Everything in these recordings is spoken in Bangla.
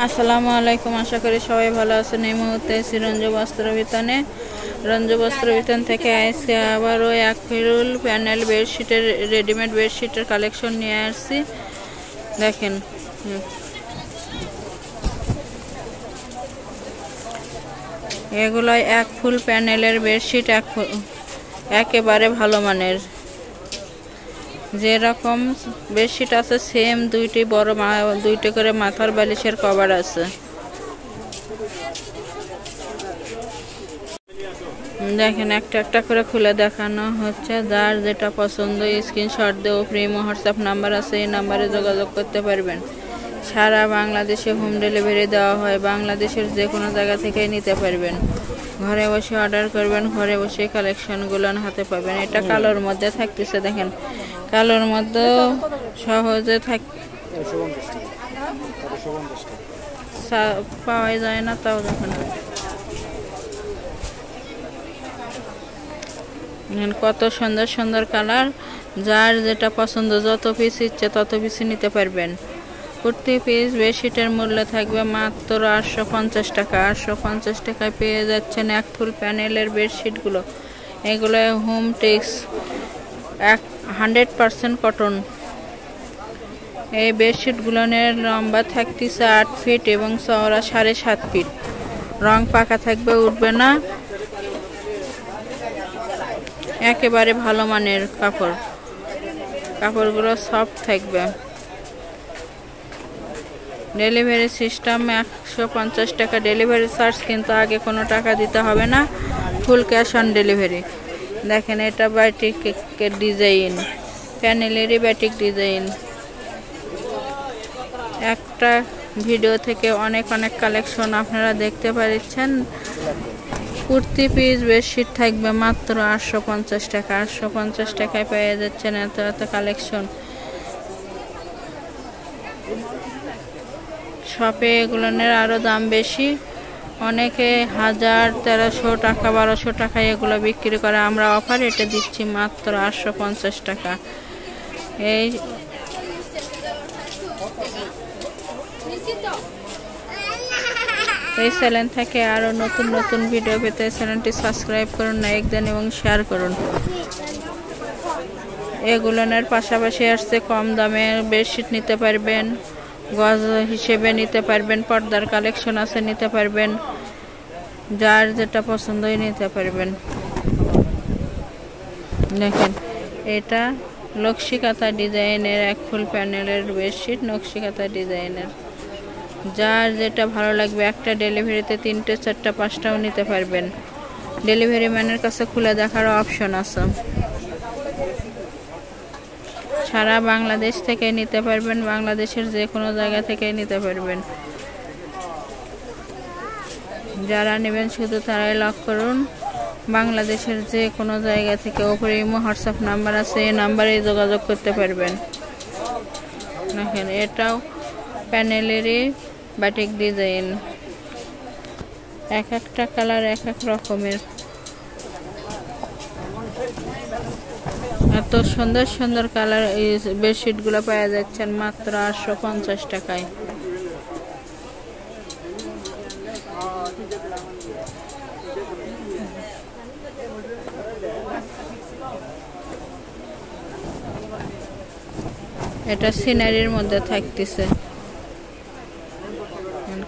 আসসালামু আলাইকুম। আশা করি সবাই ভালো আছেন। এই মুহূর্তে রঞ্জু বস্ত্র বিতান থেকে আজকে আবারও এক ফিরুল প্যানেল বেডশিটের রেডিমেড বেডশিটের কালেকশন নিয়ে আসছি। দেখেন এগুলো এক ফুল প্যানেলের বেডশিট, একেবারে ভালো মানের। যেরকম বেডশিট আছে সেম দুইটি করে মাথার বালিশের কভার আছে। দেখেন একটা একটা করে খুলে দেখানো হচ্ছে। যার যেটা পছন্দ স্ক্রিনশট দিয়েও ফ্রি হোয়াটসঅ্যাপ নাম্বার আছে, এই নাম্বারে যোগাযোগ করতে পারবেন। সারা বাংলাদেশে হোম ডেলিভারি দেওয়া হয়। বাংলাদেশের যে কোনো জায়গা থেকে নিতে পারবেন। ঘরে বসে অর্ডার করবেন, ঘরে বসে কালেকশনগুলো হাতে পাবেন। এটা কালোর মধ্যে থাকতেছে, দেখেন কালোর মধ্যে সহজে পাওয়া যায় না, তাও দেখেন কত সুন্দর সুন্দর কালার। যার যেটা পছন্দ, যত পিস ইচ্ছে তত পিস নিতে পারবেন। প্রতি পিস বেডশিটের মূল্য থাকবে মাত্র 850 টাকা। 850 টাকায় পেয়ে যাচ্ছেন এক ফুল প্যানেলের বেডশিটগুলো। এগুলো হোম টেক্স 100% কটন। এই বেডশিটগুলোর লম্বা থাকতেছে 8 ফিট এবং চওড়া 7.5 ফিট। রং পাকা থাকবে, উঠবে না। একেবারে ভালো মানের কাপড়গুলো সফট থাকবে। ডেলিভারি সিস্টেম 150 টাকা ডেলিভারি চার্জ, কিন্তু আগে কোনো টাকা দিতে হবে না, ফুল ক্যাশ অন ডেলিভারি। দেখেন এটা বাটিকের ডিজাইন, প্যানেলেরই বাটিক ডিজাইন। একটা ভিডিও থেকে অনেক কালেকশন আপনারা দেখতে পাচ্ছেন। প্রতি পিস বেডশিট থাকবে মাত্র 850 টাকা। 850 টাকায় পেয়ে যাচ্ছেন এত কালেকশন। শপে এগুলোর আরও দাম বেশি। অনেকে 1000, 1300 টাকা, 1200 টাকায় এগুলো বিক্রি করে। আমরা অফার এটা দিচ্ছি মাত্র 850 টাকা। এই চ্যানেল থেকে আরও নতুন ভিডিও পেতে চ্যানেলটি সাবস্ক্রাইব করুন, লাইক দেন এবং শেয়ার করুন। এগুলোর পাশাপাশি আসছে কম দামে বেডশিট নিতে পারবেন, গজ হিসেবে নিতে পারবেন, পর্দার কালেকশন আছে নিতে পারবেন। যার যেটা পছন্দই নিতে পারবেন। দেখেন এটা নকশিকাঁথা ডিজাইনের এক ফুল প্যানেলের বেডশিট, নকশিকাঁথা ডিজাইনের। যার যেটা ভালো লাগবে, একটা ডেলিভারিতে 3টে 4টা 5টাও নিতে পারবেন। ডেলিভারি ম্যানের কাছে খুলে দেখার অপশন আছে। সারা বাংলাদেশ থেকে নিতে পারবেন, বাংলাদেশের যে কোনো জায়গা থেকে নিতে পারবেন। যারা নেবেন শুধু তারাই লক করুন। বাংলাদেশের যে কোনো জায়গা থেকে ওপরে হোয়াটসঅ্যাপ নাম্বার আছে, এই নাম্বারে যোগাযোগ করতে পারবেন। দেখেন এটাও প্যানেলেরই বাটিক ডিজাইন। এক একটা কালার এক এক রকমের। এত সুন্দর কালার এই বেডশিটগুলো পাওয়া যাচ্ছেন মাত্র 850 টাকায়। এটা সিনারির মধ্যে থাকতেছে।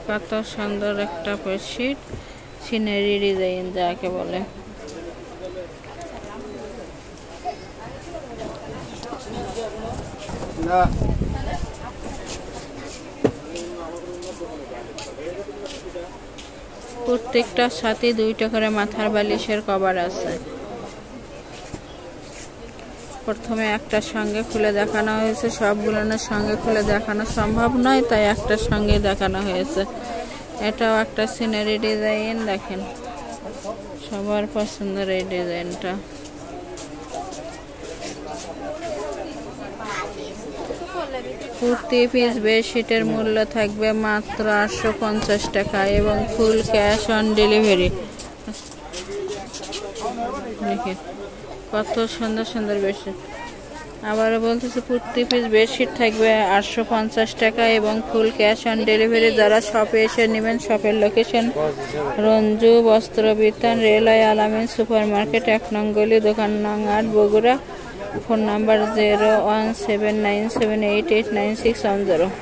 কত সুন্দর একটা বেডশিট, সিনারি ডিজাইন যাকে বলে। প্রত্যেকটার সাথে 2টা করে মাথার বালিশের কভার আছে। প্রথমে একটার সঙ্গে খুলে দেখানো হয়েছে, সবগুলোর সঙ্গে খুলে দেখানো সম্ভব নয়, তাই একটার সঙ্গে দেখানো হয়েছে। এটাও একটা সিনারি ডিজাইন। দেখেন সবার পছন্দের এই ডিজাইনটা। প্রতি পিস বেডশিটের মূল্য থাকবে মাত্র 850 টাকা এবং ফুল ক্যাশ অন ডেলিভারি। দেখেন কত সুন্দর বেডশিট। আবারও বলতেছে প্রতি পিস বেডশিট থাকবে 850 টাকা এবং ফুল ক্যাশ অন ডেলিভারি। যারা শপে এসে নেবেন, শপের লোকেশন রঞ্জু বস্ত্র বিতান, রেলওয়ে আলামিন সুপার মার্কেট, 1 নং গলি, দোকান নং 8, বগুড়া। Phone number 01797889610।